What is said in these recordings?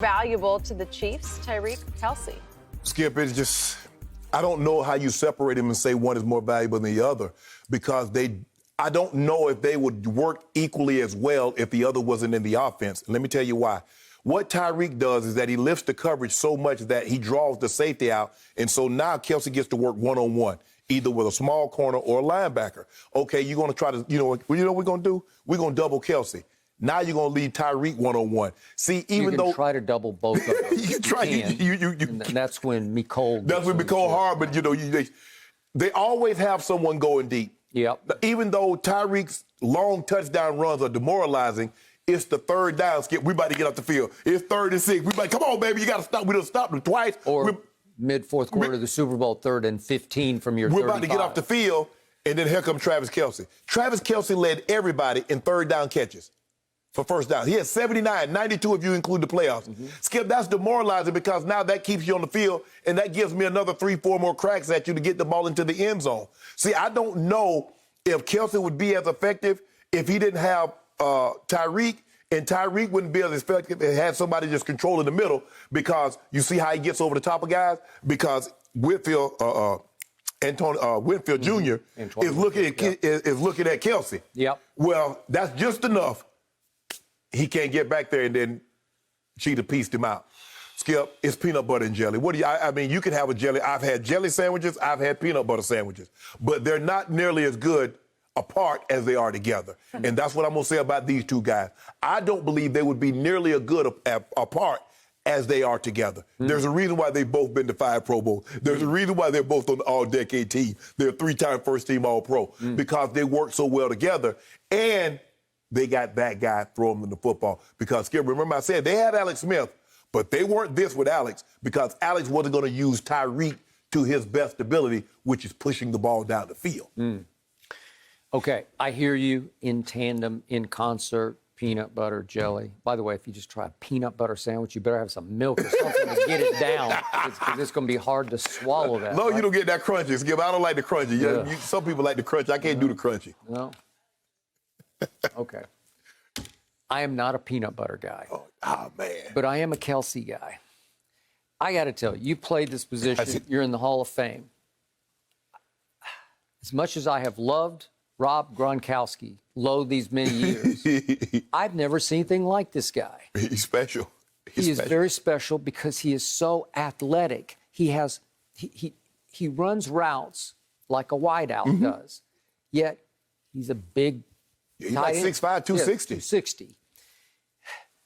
Valuable to the Chiefs, Tyreek Kelce. Skip, it's just, I don't know how you separate them and say one is more valuable than the other because I don't know if they would work equally as well if the other wasn't in the offense. Let me tell you why. What Tyreek does is that he lifts the coverage so much that he draws the safety out, and so now Kelce gets to work one-on-one, either with a small corner or a linebacker. Okay, you're going to try to, what we're going to do? We're going to double Kelce. Now you're going to leave Tyreek one-on-one. See, even though... You can try to double both of them. And that's when Mecole... That's when Mecole hard, but, they always have someone going deep. Yep. Even though Tyreek's long touchdown runs are demoralizing, it's the third down, Skip. We about to get off the field. It's 3rd and 6. We like, come on, baby, you got to stop. We done stopped them twice. Or mid-fourth quarter of the Super Bowl, 3rd and 15 from your 35. We're about to get off the field, and then here comes Travis Kelce. Travis Kelce led everybody in third down catches for first down. He had 79, 92 if you include the playoffs. Skip, that's demoralizing because now that keeps you on the field, and that gives me another 3-4 more cracks at you to get the ball into the end zone. See, I don't know if Kelce would be as effective if he didn't have Tyreek, and Tyreek wouldn't be as effective if he had somebody just controlling the middle because you see how he gets over the top of guys? Because Winfield Jr. is looking at Kelce. Yep. Well, that's just enough. He can't get back there, and then Cheetah pieced him out. Skip, it's peanut butter and jelly. What do I mean, you can have a jelly. I've had jelly sandwiches. I've had peanut butter sandwiches. But they're not nearly as good apart as they are together. And that's what I'm going to say about these two guys. I don't believe they would be nearly as good apart as they are together. There's a reason why they've both been to 5 Pro Bowls. There's a reason why they're both on the all-decade team. They're 3-time first-team All-Pro because they work so well together. And they got that guy throwing them the football. Because, Skip, remember I said they had Alex Smith, but they weren't this with Alex because Alex wasn't going to use Tyreek to his best ability, which is pushing the ball down the field. Okay, I hear you in tandem, in concert, peanut butter, jelly. By the way, if you just try a peanut butter sandwich, you better have some milk or something to get it down because it's going to be hard to swallow that. No, right? You don't get that crunchy, Skip. I don't like the crunchy. Yeah. Some people like the crunchy. I can't do the crunchy. No. Okay. I am not a peanut butter guy. Oh, man. But I am a Kelce guy. I got to tell you, you played this position. You're in the Hall of Fame. As much as I have loved Rob Gronkowski, these many years, I've never seen anything like this guy. He's special. He is very special because he is so athletic. He runs routes like a wideout does, yet he's a big he's like 6'5", 260. Yeah, 260.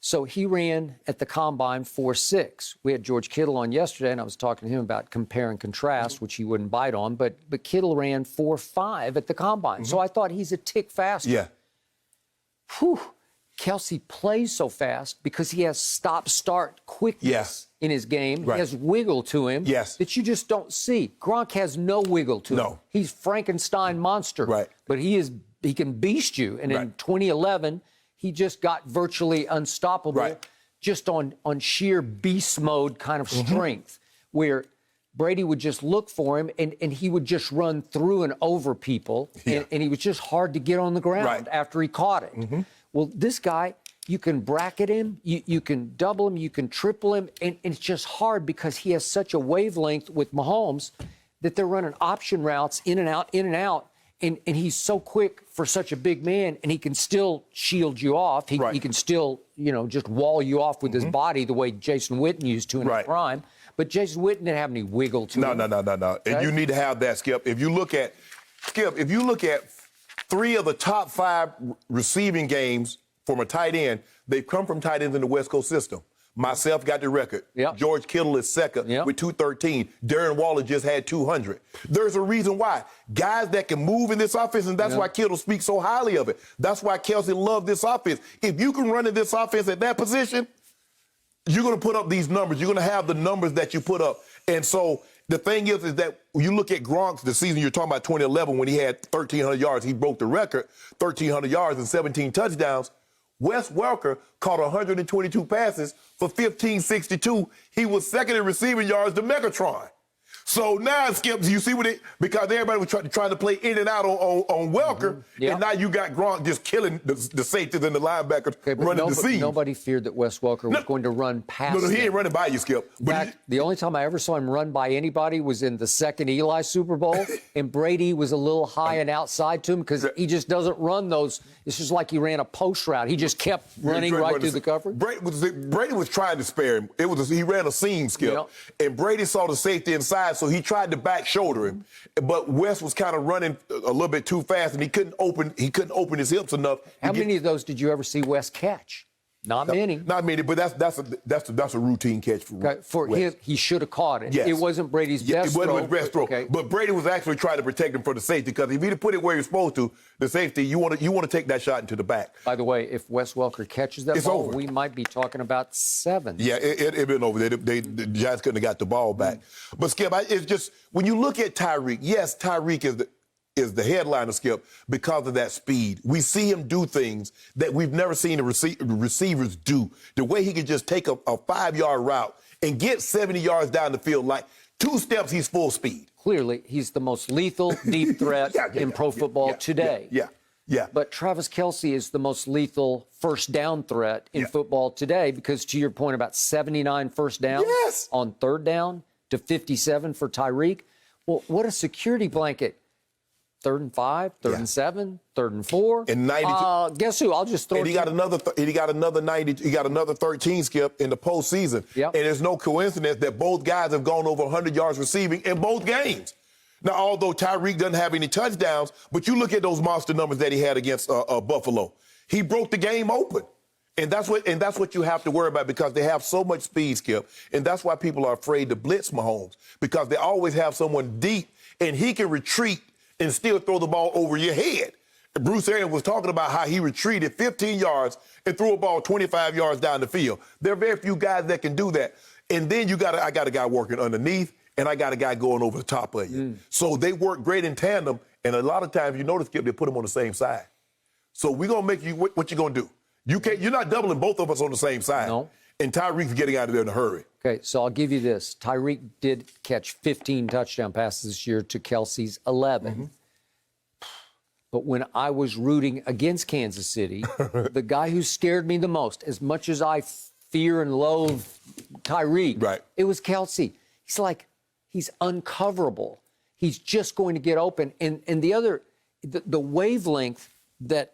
So he ran at the Combine 4.6. We had George Kittle on yesterday, and I was talking to him about compare and contrast, which he wouldn't bite on, but Kittle ran 4.5 at the Combine. So I thought he's a tick faster. Yeah. Whew. Kelce plays so fast because he has stop-start quickness in his game. Right. He has wiggle to him that you just don't see. Gronk has no wiggle to him. He's Frankenstein monster. Right. But he can beast you. And in 2011, he just got virtually unstoppable just on sheer beast mode kind of strength, where Brady would just look for him and he would just run through and over people, and he was just hard to get on the ground after he caught it. Well, this guy, you can bracket him, you can double him, you can triple him, and it's just hard because he has such a wavelength with Mahomes that they're running option routes in and out, and he's so quick for such a big man, and he can still shield you off. He can still, just wall you off with his body the way Jason Witten used to in his prime. But Jason Witten didn't have any wiggle to him. No. Okay? And you need to have that, Skip. If you look at 3 of the top 5 receiving games from a tight end, they've come from tight ends in the West Coast system. Myself got the record. George Kittle is second with 213. Darren Waller just had 200. There's a reason why. Guys that can move in this offense, and that's why Kittle speaks so highly of it. That's why Kelce loved this offense. If you can run in this offense at that position, you're going to put up these numbers. You're going to have the numbers that you put up. And so the thing is that when you look at Gronk's, the season you're talking about, 2011, when he had 1,300 yards, he broke the record, 1,300 yards and 17 touchdowns. Wes Welker caught 122 passes for 1,562. He was second in receiving yards to Megatron. So now, Skip, you see what it, because everybody was trying to play in and out on Welker, Yep. and now you got Gronk just killing the safeties and the linebackers running the seam. Nobody feared that Wes Welker was going to run past No, he him. ain't running by you, Skip. In fact, the only time I ever saw him run by anybody was in the second Eli Super Bowl, and Brady was a little high and outside to him because he just doesn't run those. It's just like he ran a post route. He just kept running right through the coverage. Brady was trying to spare him. He ran a seam, Skip, and Brady saw the safety inside, so he tried to back shoulder him. But Wes was kind of running a little bit too fast, and he couldn't open his hips enough. How many of those did you ever see Wes catch? Not many. Not many, but that's a routine catch for Wes. Him. He should have caught it. Yes. It wasn't Brady's best throw. It wasn't his best throw. Okay. But Brady was actually trying to protect him for the safety, because if he'd put it where you're supposed to, the safety, you want to take that shot into the back. By the way, if Wes Welker catches that ball, over. we might be talking about 7. Yeah, it'd been over. The Giants couldn't have got the ball back. But Skip, it's just when you look at Tyreek, yes, Tyreek is the headliner, Skip, because of that speed. We see him do things that we've never seen the receivers do. The way he can just take a 5-yard route and get 70 yards down the field, like 2 steps, he's full speed. Clearly, he's the most lethal deep threat in pro football today. Yeah. But Travis Kelce is the most lethal first down threat in football today, because to your point about 79 first downs on third down to 57 for Tyreek. Well, what a security blanket. 3rd and 5, 3rd and 7, 3rd and 4. And 92. Guess who? I'll just throw and it. He got another 90. He got another 13, Skip, in the postseason. Yep. And it's no coincidence that both guys have gone over 100 yards receiving in both games. Now, although Tyreek doesn't have any touchdowns, but you look at those monster numbers that he had against Buffalo. He broke the game open. And that's what you have to worry about, because they have so much speed, Skip. And that's why people are afraid to blitz Mahomes, because they always have someone deep, and he can retreat and still throw the ball over your head. Bruce Arians was talking about how he retreated 15 yards and threw a ball 25 yards down the field. There are very few guys that can do that. And then I got a guy working underneath, and I got a guy going over the top of you. So they work great in tandem, and a lot of times, you notice, Skip, they put them on the same side. So we're going to make you, what you going to do? You're not doubling both of us on the same side. No. And Tyreek's getting out of there in a hurry. Okay, so I'll give you this. Tyreek did catch 15 touchdown passes this year to Kelce's 11. But when I was rooting against Kansas City, the guy who scared me the most, as much as I fear and loathe Tyreek, it was Kelce. He's uncoverable. He's just going to get open. And the wavelength that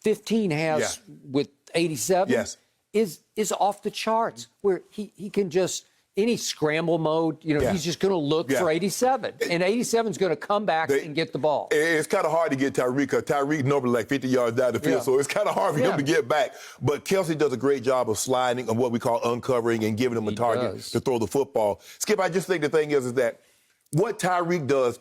15 has with 87 is off the charts, where he can just, any scramble mode, he's just going to look for 87. And 87's going to come back and get the ball. It's kind of hard to get Tyreek, because Tyreek normally like 50 yards down the field, so it's kind of hard for him to get back. But Kelce does a great job of sliding, and what we call uncovering, and giving him a target to throw the football. Skip, I just think the thing is that what Tyreek does,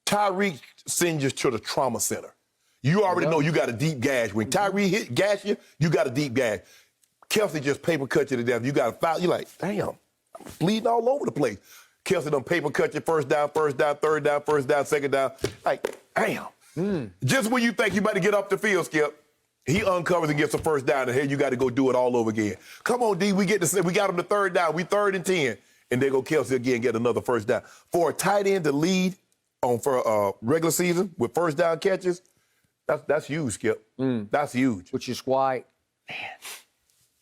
Tyreek sends you to the trauma center. You already know you got a deep gash. When Tyreek gash you, you got a deep gash. Kelce just paper cut you to death. You got a foul. You're like, damn, I'm bleeding all over the place. Kelce done paper cut you first down, third down, first down, second down. Like, damn. Just when you think you about to get off the field, Skip, he uncovers and gets a first down, and here you got to go do it all over again. Come on, D, we got him to third down. We 3rd and 10. And they go Kelce again, get another first down. For a tight end to lead for regular season with first down catches, that's huge, Skip. That's huge. Which is why, man,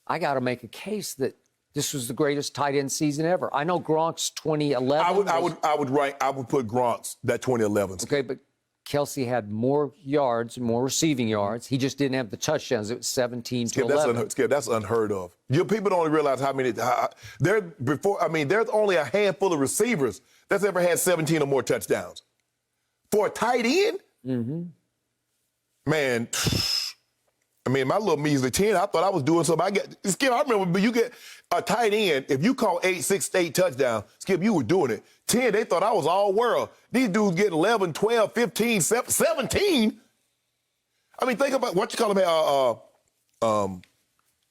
I got to make a case that this was the greatest tight end season ever. I know Gronk's 2011. I would put Gronk's that 2011. Okay, but Kelce had more yards, more receiving yards. He just didn't have the touchdowns. It was 17 to 11. That's unheard of. People don't realize how many. There's only a handful of receivers that's ever had 17 or more touchdowns. For a tight end, man. My little measly 10, I thought I was doing something. Skip, I remember you get a tight end, if you call 6 touchdowns, Skip, you were doing it. 10, they thought I was all world. These dudes get 11, 12, 15, 17. Think about what you call him.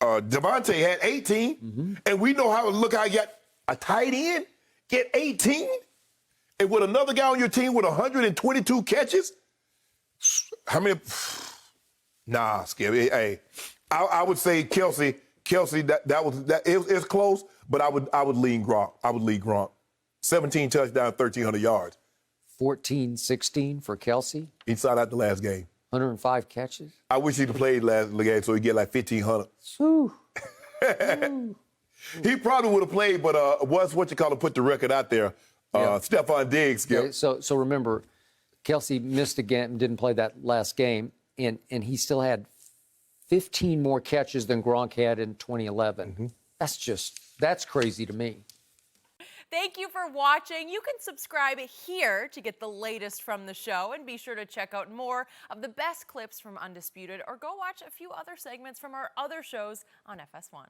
Devontae had 18, and we know how he got a tight end, get 18, and with another guy on your team with 122 catches, how many? Nah, Skip. Hey, I would say Kelce. It's close, but I would lean Gronk. 17 touchdowns, 1,300 yards. 14-16 for Kelce, He saw that the last game. 105 catches. I wish he'd have played last game so he'd get like 1,500. Whew. He probably would have played, but put the record out there. Yeah. Stephon Diggs, Skip. Okay, so remember, Kelce missed again and didn't play that last game, and he still had 15 more catches than Gronk had in 2011. That's crazy to me. Thank you for watching. You can subscribe here to get the latest from the show, and be sure to check out more of the best clips from Undisputed, or go watch a few other segments from our other shows on FS1.